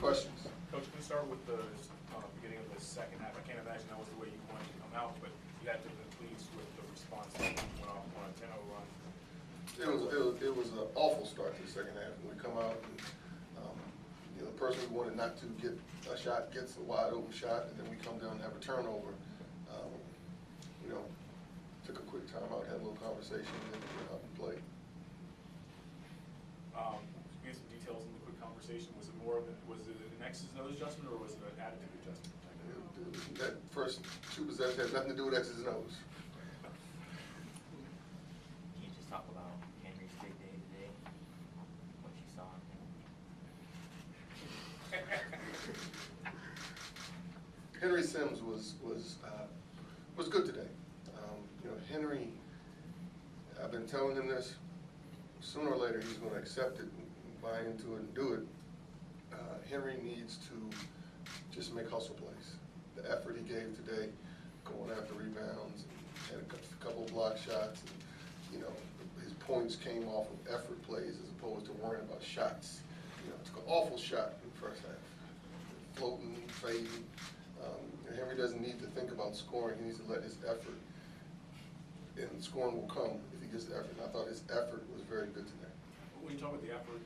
questions? Coach, can we start with the beginning of the second half? I can't imagine that was the way you wanted to come out, but you had to be pleased with the response that went off on a 10-0 run. It was an awful start to the second half. When we come out and, the person we wanted not to get a shot gets a wide open shot, and then we come down and have a turnover. Took a quick timeout, had a little conversation, and then we went out and played. Give some details in the quick conversation. Was it an X's and O's adjustment, or was it an attitude adjustment? That first two possessions had nothing to do with X's and O's. Can you just talk about Henry's big day today? What you saw in him? Henry Sims was good today. Henry, I've been telling him this. Sooner or later, he's going to accept it, and buy into it, and do it. Henry needs to just make hustle plays. The effort he gave today, going after rebounds, and had a couple of block shots, and his points came off of effort plays as opposed to worrying about shots. Took an awful shot in the first half, floating, fading. Henry doesn't need to think about scoring. He needs to let his effort, and scoring will come if he gets the effort. And I thought his effort was very good today. When you talk about the effort,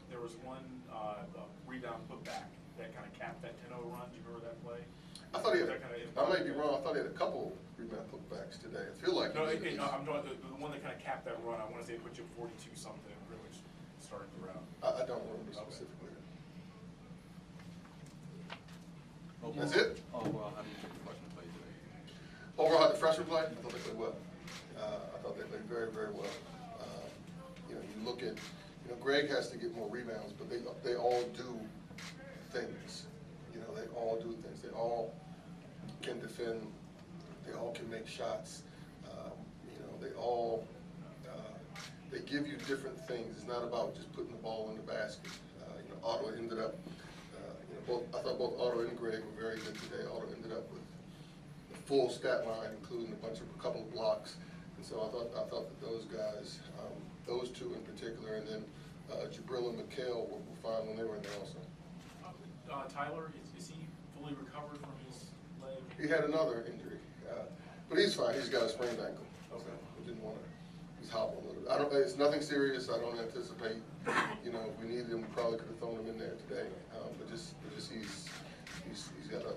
there was one rebound put back that kind of capped that 10-0 run. Do you remember that play? I thought he had, I might be wrong, I thought he had a couple rebound putbacks today. I feel like no, I'm talking the one that kind of capped that run. I want to say it put you 42 something, pretty much started the round. I don't remember specifically. Okay. That's it? Overall, how do you think the freshman played today? Overall, how the freshmen played? I thought they played well. I thought they played very, very well. You look at, Greg has to get more rebounds, but they all do things. They all do things. They all can defend. They all can make shots. They give you different things. It's not about just putting the ball in the basket. Otto ended up, I thought both Otto and Greg were very good today. Otto ended up with a full stat line, including a couple of blocks. And so I thought that those guys, those two in particular, and then Jabril and Mikhail were fine when they were in there also. Tyler, is he fully recovered from his leg? He had another injury, but he's fine. He's got a sprained ankle. Okay. So we didn't want to. He's hobbling a little bit. It's nothing serious. I don't anticipate. If we needed him, we probably could have thrown him in there today. But just he's got a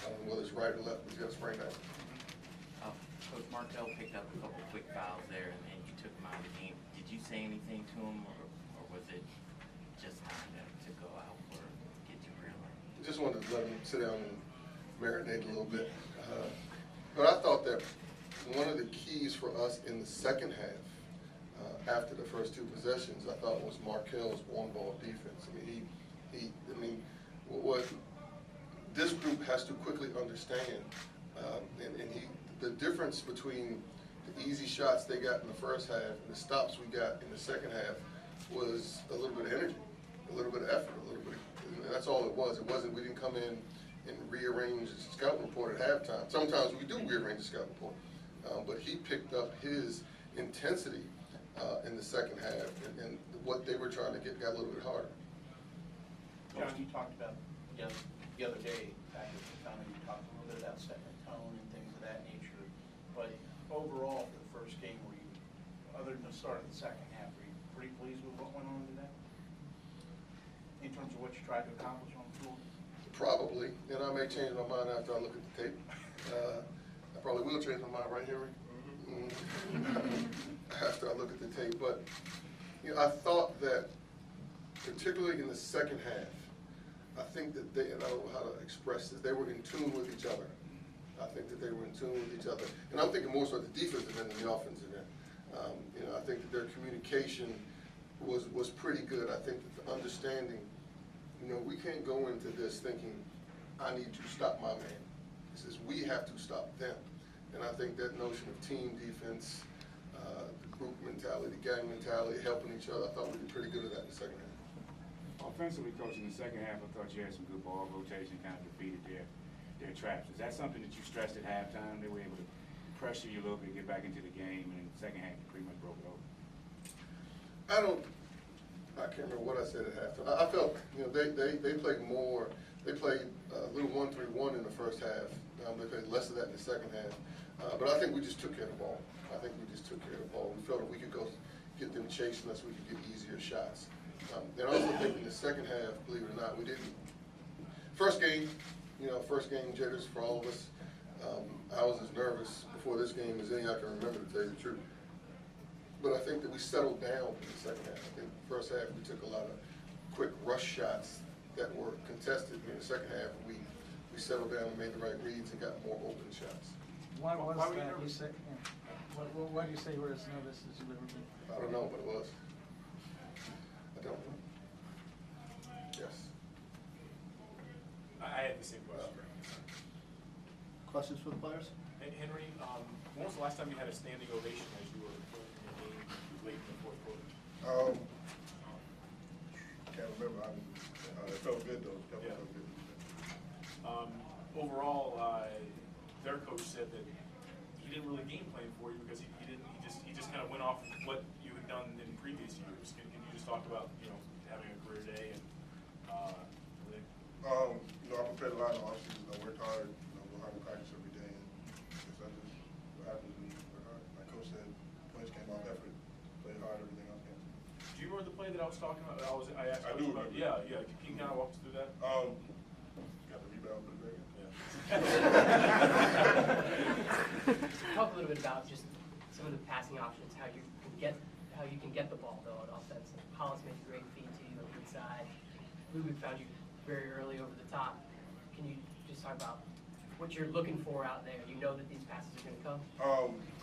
I don't know whether it's right or left, but he's got a sprained ankle. Coach Martell picked up a couple quick fouls there, and then you took him out of the game. Did you say anything to him, or was it just time to go out or get you real? Just wanted to let him sit down and marinate a little bit. But I thought that one of the keys for us in the second half, after the first two possessions, I thought was Markel's one-ball defense. What this group has to quickly understand, the difference between the easy shots they got in the first half and the stops we got in the second half was a little bit of energy, a little bit of effort, and that's all it was. It wasn't, we didn't come in and rearrange the scouting report at halftime. Sometimes we do rearrange the scouting report, but he picked up his intensity in the second half, and what they were trying to get got a little bit harder. John, you talked about the other day, back at the time, you talked a little bit about setting a tone and things of that nature. But overall, for the first game, were you, other than the start of the second half, were you pretty pleased with what went on today? In terms of what you tried to accomplish on the floor? Probably, and I may change my mind after I look at the tape. I probably will change my mind, right, Henry? After I look at the tape, but I thought that, particularly in the second half, I think that and I don't know how to express this, they were in tune with each other. I think that they were in tune with each other, and I'm thinking more so at the defensive end than the offensive end. I think that their communication was pretty good. I think that the understanding, we can't go into this thinking, I need to stop my man. It says we have to stop them. And I think that notion of team defense, the group mentality, gang mentality, helping each other, I thought we did pretty good at that in the second half. Offensively, Coach, in the second half, I thought you had some good ball rotation, kind of defeated their traps. Is that something that you stressed at halftime? They were able to pressure you a little bit, get back into the game, and in the second half, you pretty much broke it over. I can't remember what I said at halftime. I felt, you know, they played more, they played a little 1-3-1 in the first half. They played less of that in the second half. But I think we just took care of the ball. I think we just took care of the ball. We felt that we could go get them chasing us, we could get easier shots. And I also think in the second half, believe it or not, we didn't. First game, you know, first game jitters for all of us. I was as nervous before this game as any I can remember, to tell you the truth. But I think that we settled down in the second half. I think the first half we took a lot of quick rush shots that were contested. In the second half, we settled down and made the right reads and got more open shots. Why was Why were you that? You nervous? say, yeah. Why do you say you were as nervous as you've ever been? I don't know what it was. I don't know. Yes. I had the same question. Questions for the players? Hey, Henry, when was the last time you had a standing ovation as you were in the game late in the fourth quarter? Can't remember. It felt good though. Definitely felt good. Overall, their coach said that he didn't really game plan for you because he just kind of went off what you had done in previous years. Can you just talk about, you know, having a career day and everything? You know, I prepared a lot in the offseason. I worked hard. You know, go hard in practice every day, and I guess that's just what happens when you work hard. Like Coach said, points came off effort, played hard, everything else came. Do you remember the play that I was talking about? I asked I Coach do about. remember. Yeah. Can you kind of walk us through that? Got the rebound, put it back in. Talk a little bit about just some of the passing options, how you can get the ball though on offense. Hollis made a great feed to you on the inside. Lubick found you very early over the top. Can you just talk about what you're looking for out there? You know that these passes are going to come.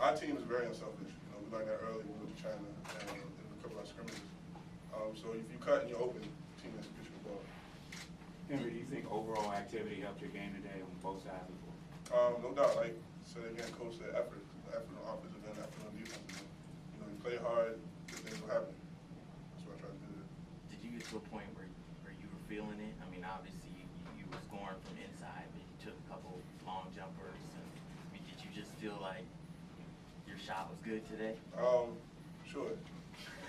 Our team is very unselfish. You know, we learned that early. We went to China and in a couple of scrimmages. So if you cut and you're open, the team has to get you the ball. Henry, do you think overall activity helped your game today on both sides of the ball? No doubt. Like I said again, Coach said effort. The effort on offensive end, effort on defensive end. You know, you play hard, good things will happen. That's what I try to do there. Did you get to a point where you were feeling it? I mean, obviously you were scoring from inside, but you took a couple long jumpers. And, I mean, did you just feel like your shot was good today? Sure.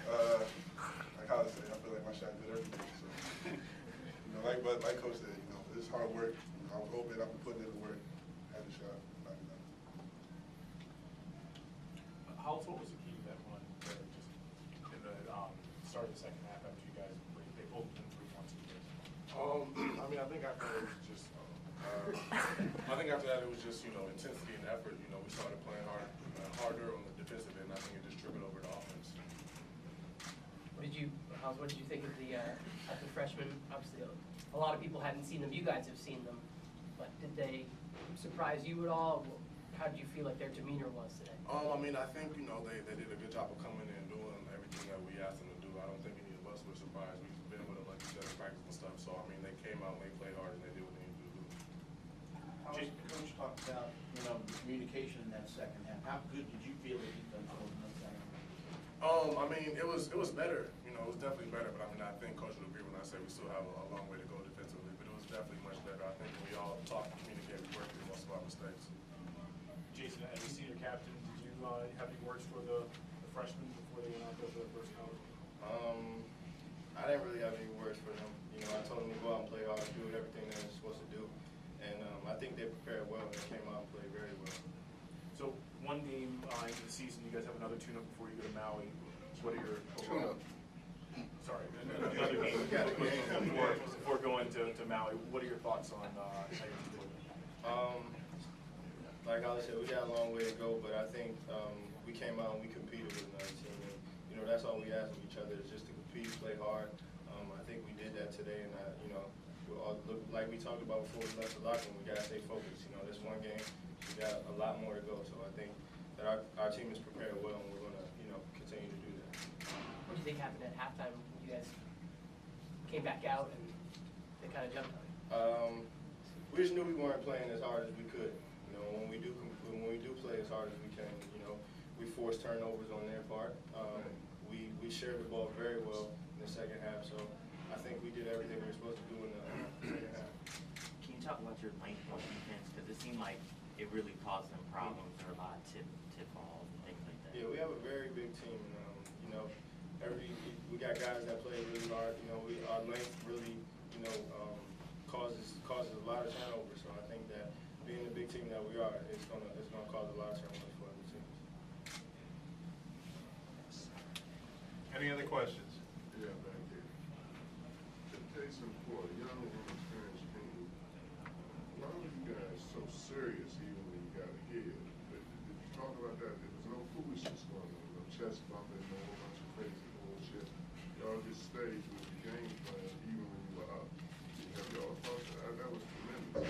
Like how to say, I feel like my shot good every day. So, you know, like Coach said, you know, it's hard work. You know, I was hoping I could put in the work, had the shot, knock it down. Hollis, what was the key to that run there just in the start of the second half after you guys they both went 3 points? I mean, I think after that it was just, you know, intensity and effort. You know, we started playing harder on the defensive end. I think it just trickled over to offense. Hollis, what did you think of the freshmen? Obviously, a lot of people hadn't seen them. You guys have seen them, but did they surprise you at all? How did you feel like their demeanor was today? I mean, I think, you know, they did a good job of coming in and doing everything that we asked them to do. I don't think any of us were surprised. We've been with them, like you said, in practice and stuff. So, I mean, they came out and they played hard and they did what they needed to do. How was the coach talked about, you know, the communication in that second half? How good did you feel the defense was in that second half? I mean, it was better. You know, it was definitely better. But I mean, I think Coach would agree when I say we still have a long way to go defensively. But it was definitely much better. I think when we all talk and communicate, we work through most of our mistakes. Jason, as a senior captain, did you have any words for the freshmen before they went out there for the first college? I didn't really have any words for them. You know, I told them to go out and play hard, do everything they're supposed to do. And I think they prepared well and they came out and played very well. So one game into the season, you guys have another tune-up before you go to Maui. What are your overall? Sorry, another game before going to Maui. What are your thoughts on how you're doing? Like I said, we got a long way to go, but I think we came out and we competed with another team. And, you know, that's all we ask of each other is just to compete, play hard. I think we did that today, and you know, like we talked about before we left the locker room, we gotta stay focused. You know, this one game, we got a lot more to go. So I think that our team is prepared well, and we're gonna, you know, continue to do that. What do you think happened at halftime when you guys came back out and they kind of jumped on you? We just knew we weren't playing as hard as we could. You know, when we do play as hard as we can, you know, we forced turnovers on their part. We shared the ball very well in the second half, so I think we did everything we were supposed to do in the second half. Can you talk about your length on defense? Because it seemed like it really caused them problems. There were a lot of tip balls and things like that. Yeah, we have a very big team. You know, we got guys that play really hard. You know, our length really, you know, causes a lot of turnovers. So I think that being the big team that we are, it's gonna cause a lot of turnovers for other teams. Any other questions? Yeah, back here. The case in point, young and inexperienced team. Why were you guys so serious even when you got ahead? Did you talk about that? There was no foolishness going on, no chest bumping, no whole bunch of crazy bullshit. Y'all just stayed with the game plan even when you were up. Have y'all talked about that? That was tremendous.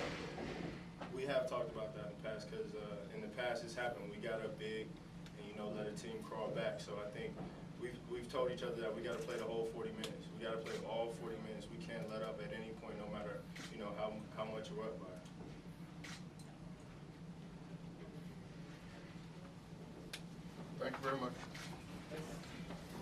We have talked about that in the past because in the past it's happened. We got up big and, you know, let a team crawl back. So I think we've told each other that we got to play the whole 40 minutes. We got to play all 40 minutes. We can't let up at any point, no matter, you know, how much we're up by. Thank you very much.